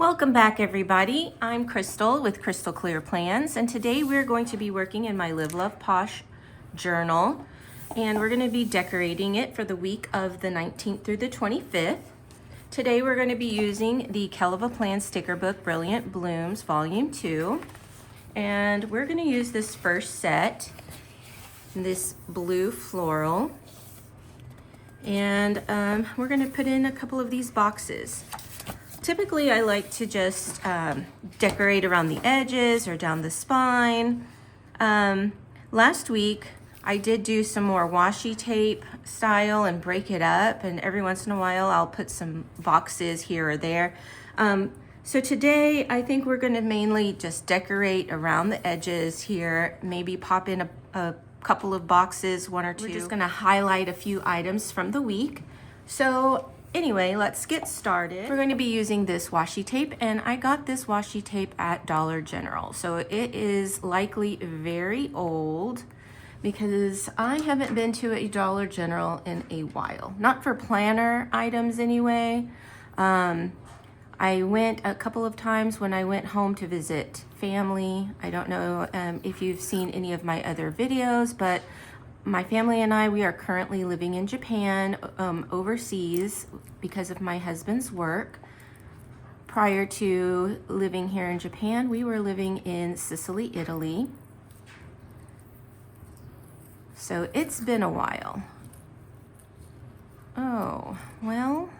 Welcome back, everybody. I'm Crystal with Crystal Clear Plans, and today we're going to be working in my Live Love Posh journal, and we're going to be decorating it for the week of the 19th through the 25th. Today we're going to be using the Kell of a Plan sticker book, Brilliant Blooms Volume 2, and we're going to use this first set, this blue floral, and we're going to put in a couple of these boxes. Typically, I like to just decorate around the edges or down the spine. Last week, I did do some more washi tape style and break it up, and every once in a while, I'll put some boxes here or there. So today, I think we're gonna mainly just decorate around the edges here, maybe pop in a couple of boxes, one or two. We're just gonna highlight a few items from the week. So anyway, let's get started. We're going to be using this washi tape, and I got this washi tape at Dollar General. So it is likely very old because I haven't been to a Dollar General in a while. Not for planner items anyway. I went a couple of times when I went home to visit family. I don't know if you've seen any of my other videos, but my family and I, we are currently living in Japan, overseas, because of my husband's work. Prior to living here in Japan, we were living in Sicily, Italy. So it's been a while. Oh, well,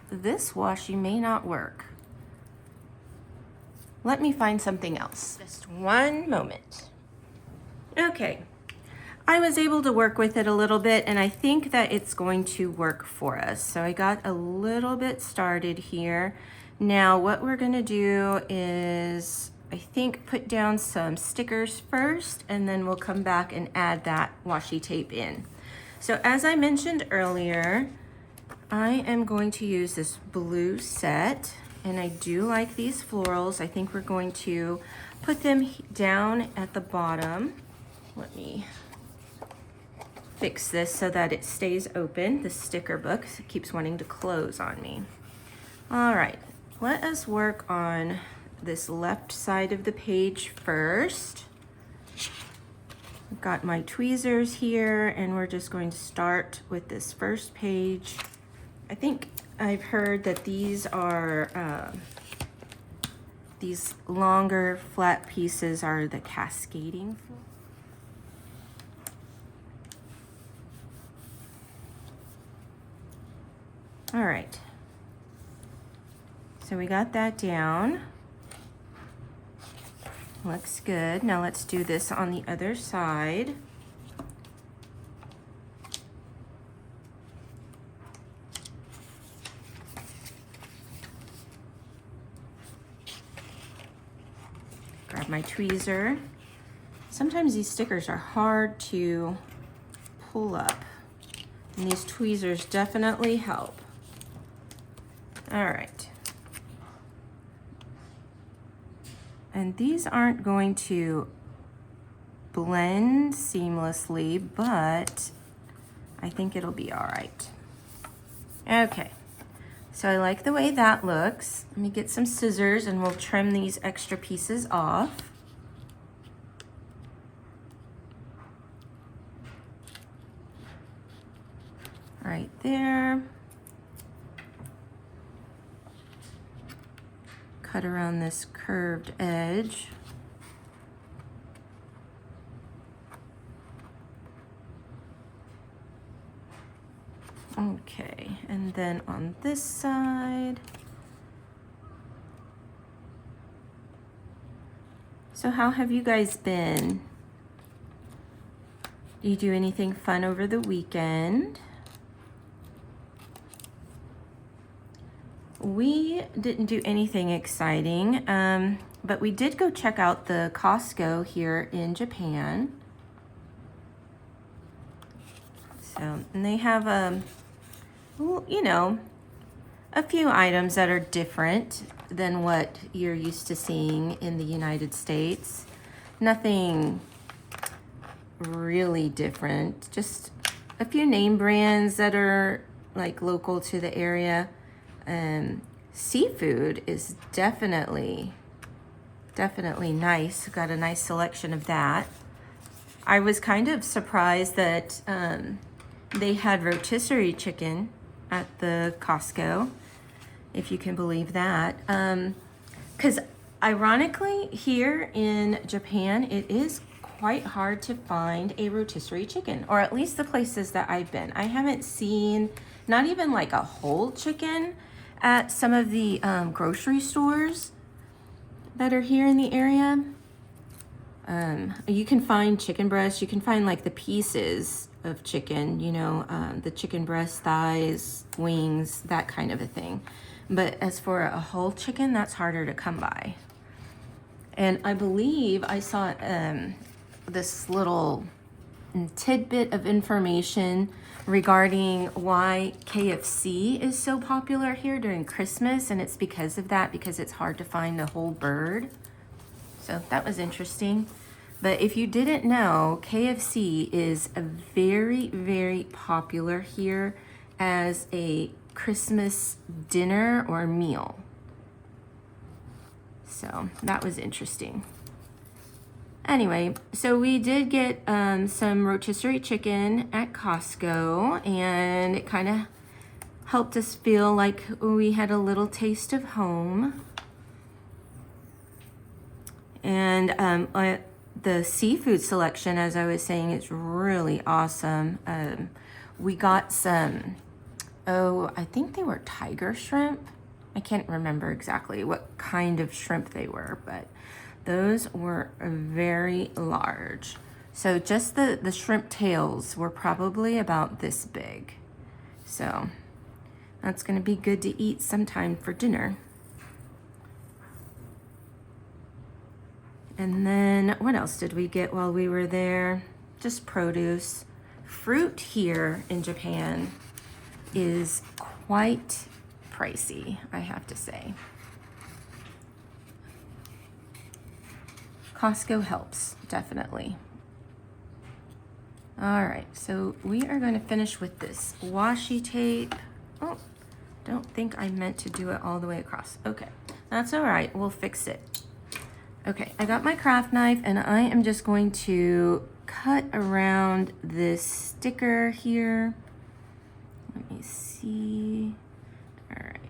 this washi may not work. Let me find something else. Just one moment. Okay. I was able to work with it a little bit, and I think that it's going to work for us. So I got a little bit started here. Now what we're gonna do is, I think, put down some stickers first, and then we'll come back and add that washi tape in. So as I mentioned earlier, I am going to use this blue set, and I do like these florals. I think we're going to put them down at the bottom. Let me fix this so that it stays open. The sticker book keeps wanting to close on me. All right, let us work on this left side of the page first. I've got my tweezers here, and we're just going to start with this first page. I think I've heard that these are these longer flat pieces are the cascading. All right, so we got that down. Looks good. Now let's do this on the other side. Grab my tweezer. Sometimes these stickers are hard to pull up, and these tweezers definitely help. All right. And these aren't going to blend seamlessly, but I think it'll be all right. Okay, so I like the way that looks. Let me get some scissors and we'll trim these extra pieces off. Right there. Cut around this curved edge. Okay, and then on this side. So how have you guys been? Do you do anything fun over the weekend? We didn't do anything exciting, but we did go check out the Costco here in Japan. So, and they have, you know, a few items that are different than what you're used to seeing in the United States. Nothing really different, just a few name brands that are like local to the area. seafood is definitely nice. Got a nice selection of that. I was kind of surprised that they had rotisserie chicken at the Costco, if you can believe that. Because ironically, here in Japan, it is quite hard to find a rotisserie chicken, or at least the places that I've been. I haven't seen not even like a whole chicken at some of the grocery stores that are here in the area. You can find chicken breasts, you can find like the pieces of chicken, you know, the chicken breast, thighs, wings, that kind of a thing. But as for a whole chicken, that's harder to come by. And I believe I saw this little tidbit of information regarding why KFC is so popular here during Christmas, and it's because of that, because it's hard to find the whole bird. So that was interesting. But if you didn't know, KFC is a very popular here as a Christmas dinner or meal. So that was interesting. Anyway, so we did get some rotisserie chicken at Costco, and it kind of helped us feel like we had a little taste of home. And the seafood selection, as I was saying, is really awesome. We got some, I think they were tiger shrimp. I can't remember exactly what kind of shrimp they were, but those were very large. So just the shrimp tails were probably about this big. So that's gonna be good to eat sometime for dinner. And then what else did we get while we were there? Just produce. Fruit here in Japan is quite pricey, I have to say. Costco helps, definitely. All right, so we are going to finish with this washi tape. Oh, don't think I meant to do it all the way across. Okay, that's all right, we'll fix it. Okay, I got my craft knife, and I am just going to cut around this sticker here. Let me see. All right.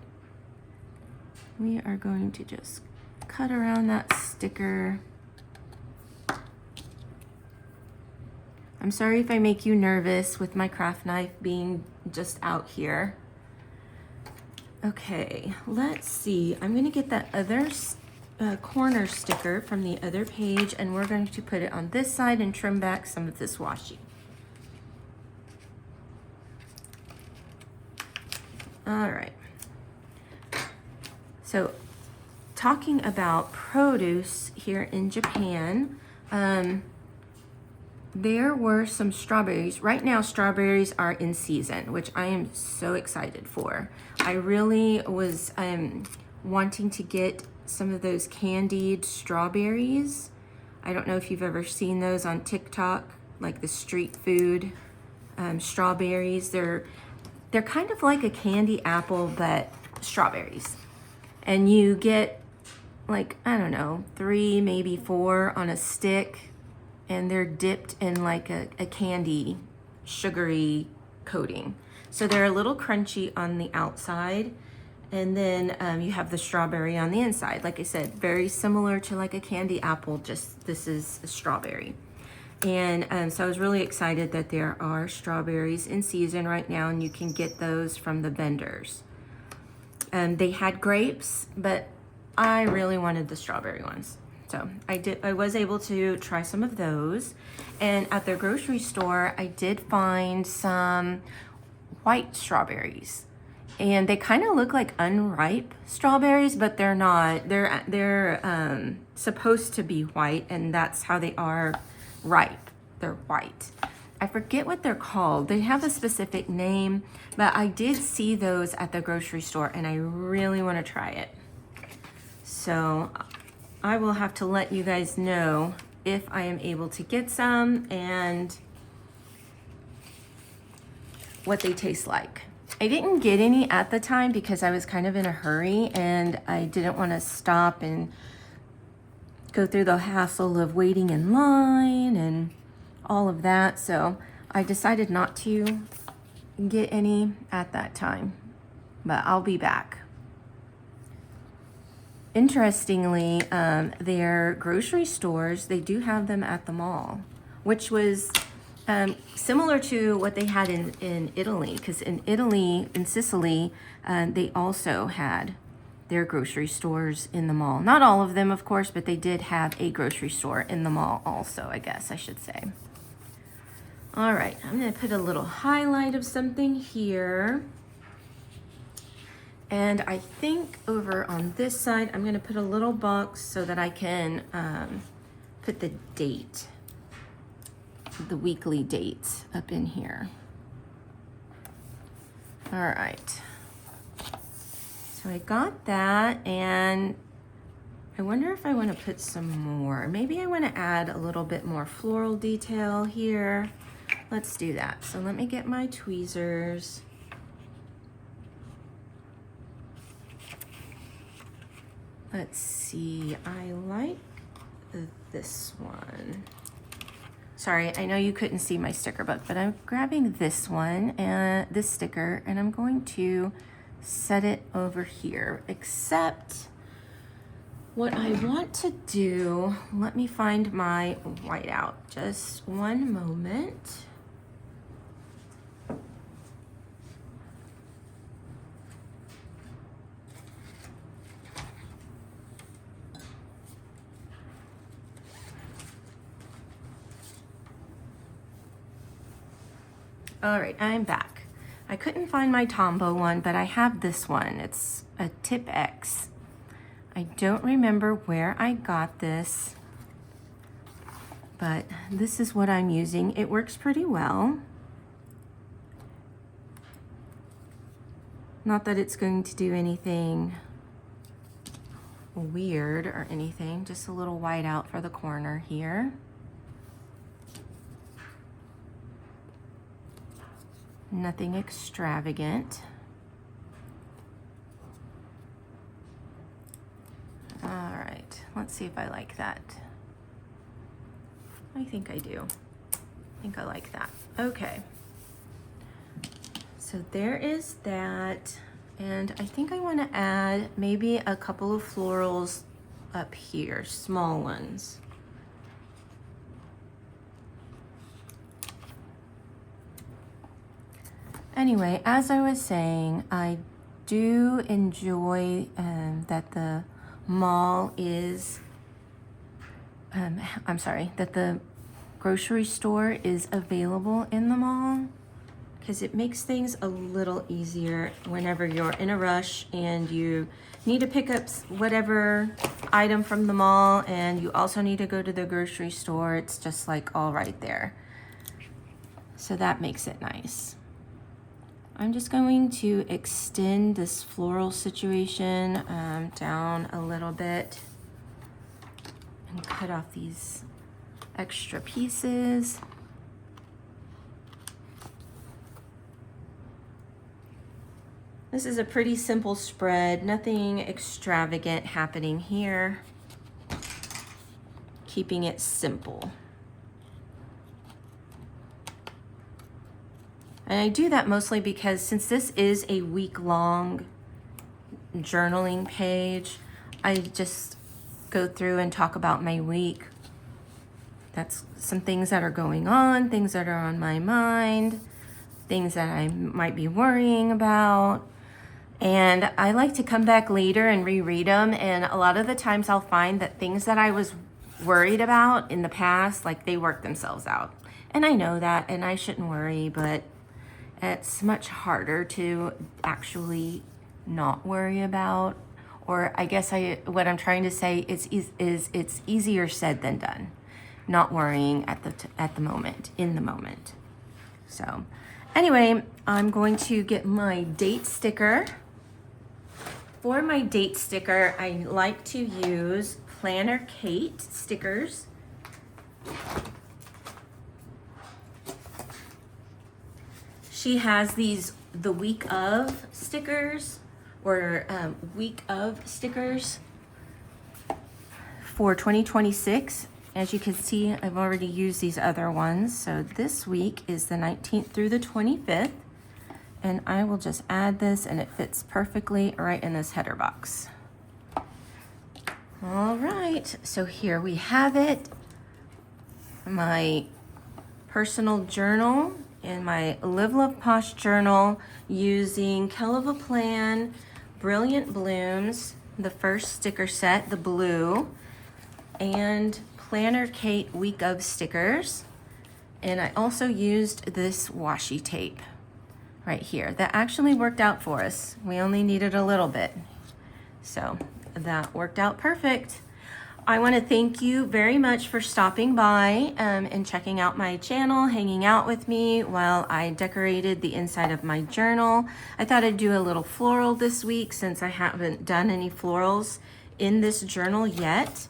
We are going to just cut around that sticker. I'm sorry if I make you nervous with my craft knife being just out here. Okay, let's see. I'm gonna get that other corner sticker from the other page, and we're going to put it on this side and trim back some of this washi. All right. So talking about produce here in Japan, there were some strawberries. Right now, strawberries are in season, which I am so excited for. I really was wanting to get some of those candied strawberries. I don't know if you've ever seen those on TikTok, like the street food strawberries. They're kind of like a candy apple, but strawberries. And you get like, I don't know, 3, maybe 4 on a stick, and they're dipped in like a candy, sugary coating. So they're a little crunchy on the outside, and then you have the strawberry on the inside. Like I said, very similar to like a candy apple, just this is a strawberry. And so I was really excited that there are strawberries in season right now, and you can get those from the vendors. They had grapes, but I really wanted the strawberry ones. So I was able to try some of those. And at the grocery store, I did find some white strawberries. And they kind of look like unripe strawberries, but they're not. They're supposed to be white, and that's how they are ripe. They're white. I forget what they're called. They have a specific name, but I did see those at the grocery store, and I really want to try it. So I will have to let you guys know if I am able to get some and what they taste like. I didn't get any at the time because I was kind of in a hurry and I didn't want to stop and go through the hassle of waiting in line and all of that. So I decided not to get any at that time, but I'll be back. Interestingly, their grocery stores, they do have them at the mall, which was similar to what they had in Italy, because in Italy, in Sicily, they also had their grocery stores in the mall. Not all of them, of course, but they did have a grocery store in the mall also, I guess I should say. All right, I'm gonna put a little highlight of something here. And I think over on this side, I'm gonna put a little box so that I can put the date, the weekly dates up in here. All right. So I got that, and I wonder if I want to put some more. Maybe I want to add a little bit more floral detail here. Let's do that. So let me get my tweezers. Let's see, I like this one. Sorry, I know you couldn't see my sticker book, but I'm grabbing this one and this sticker, and I'm going to set it over here, except what I want to do, let me find my whiteout. Just one moment. All right, I'm back. I couldn't find my Tombow one, but I have this one. It's a Tip X. I don't remember where I got this, but this is what I'm using. It works pretty well. Not that it's going to do anything weird or anything, just a little white out for the corner here. Nothing extravagant. All right, let's see if I like that. I think I do. I think I like that. Okay. So there is that. And I think I want to add maybe a couple of florals up here, small ones. Anyway, as I was saying, I do enjoy that the mall is, that the grocery store is available in the mall, because it makes things a little easier whenever you're in a rush and you need to pick up whatever item from the mall and you also need to go to the grocery store. It's just like all right there. So that makes it nice. I'm just going to extend this floral situation down a little bit and cut off these extra pieces. This is a pretty simple spread, nothing extravagant happening here. Keeping it simple. And I do that mostly because since this is a week-long journaling page, I just go through and talk about my week. That's some things that are going on, things that are on my mind, things that I might be worrying about. And I like to come back later and reread them. And a lot of the times I'll find that things that I was worried about in the past, like they work themselves out. And I know that, and I shouldn't worry, but it's much harder to actually not worry about, or I guess what I'm trying to say is it's easier said than done, not worrying at the moment, in the moment. So anyway, I'm going to get my date sticker. For my date sticker, I like to use Planner Kate stickers. She has these the week of stickers or week of stickers for 2026. As you can see, I've already used these other ones. So this week is the 19th through the 25th. And I will just add this, and it fits perfectly right in this header box. All right, so here we have it. My personal journal and my Live Love Posh journal using Kell of a Plan, Brilliant Blooms, the first sticker set, the blue, and Planner Kate Week of stickers. And I also used this washi tape right here. That actually worked out for us. We only needed a little bit. So that worked out perfect. I want to thank you very much for stopping by and checking out my channel, hanging out with me while I decorated the inside of my journal. I thought I'd do a little floral this week since I haven't done any florals in this journal yet.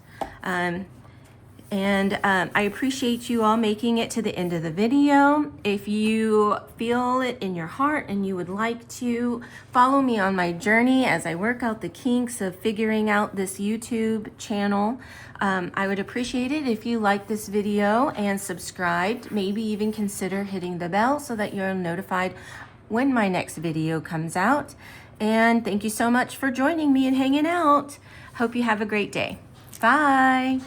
I appreciate you all making it to the end of the video. If you feel it in your heart and you would like to follow me on my journey as I work out the kinks of figuring out this YouTube channel, I would appreciate it if you liked this video and subscribed. Maybe even consider hitting the bell so that you're notified when my next video comes out. And thank you so much for joining me and hanging out. Hope you have a great day. Bye.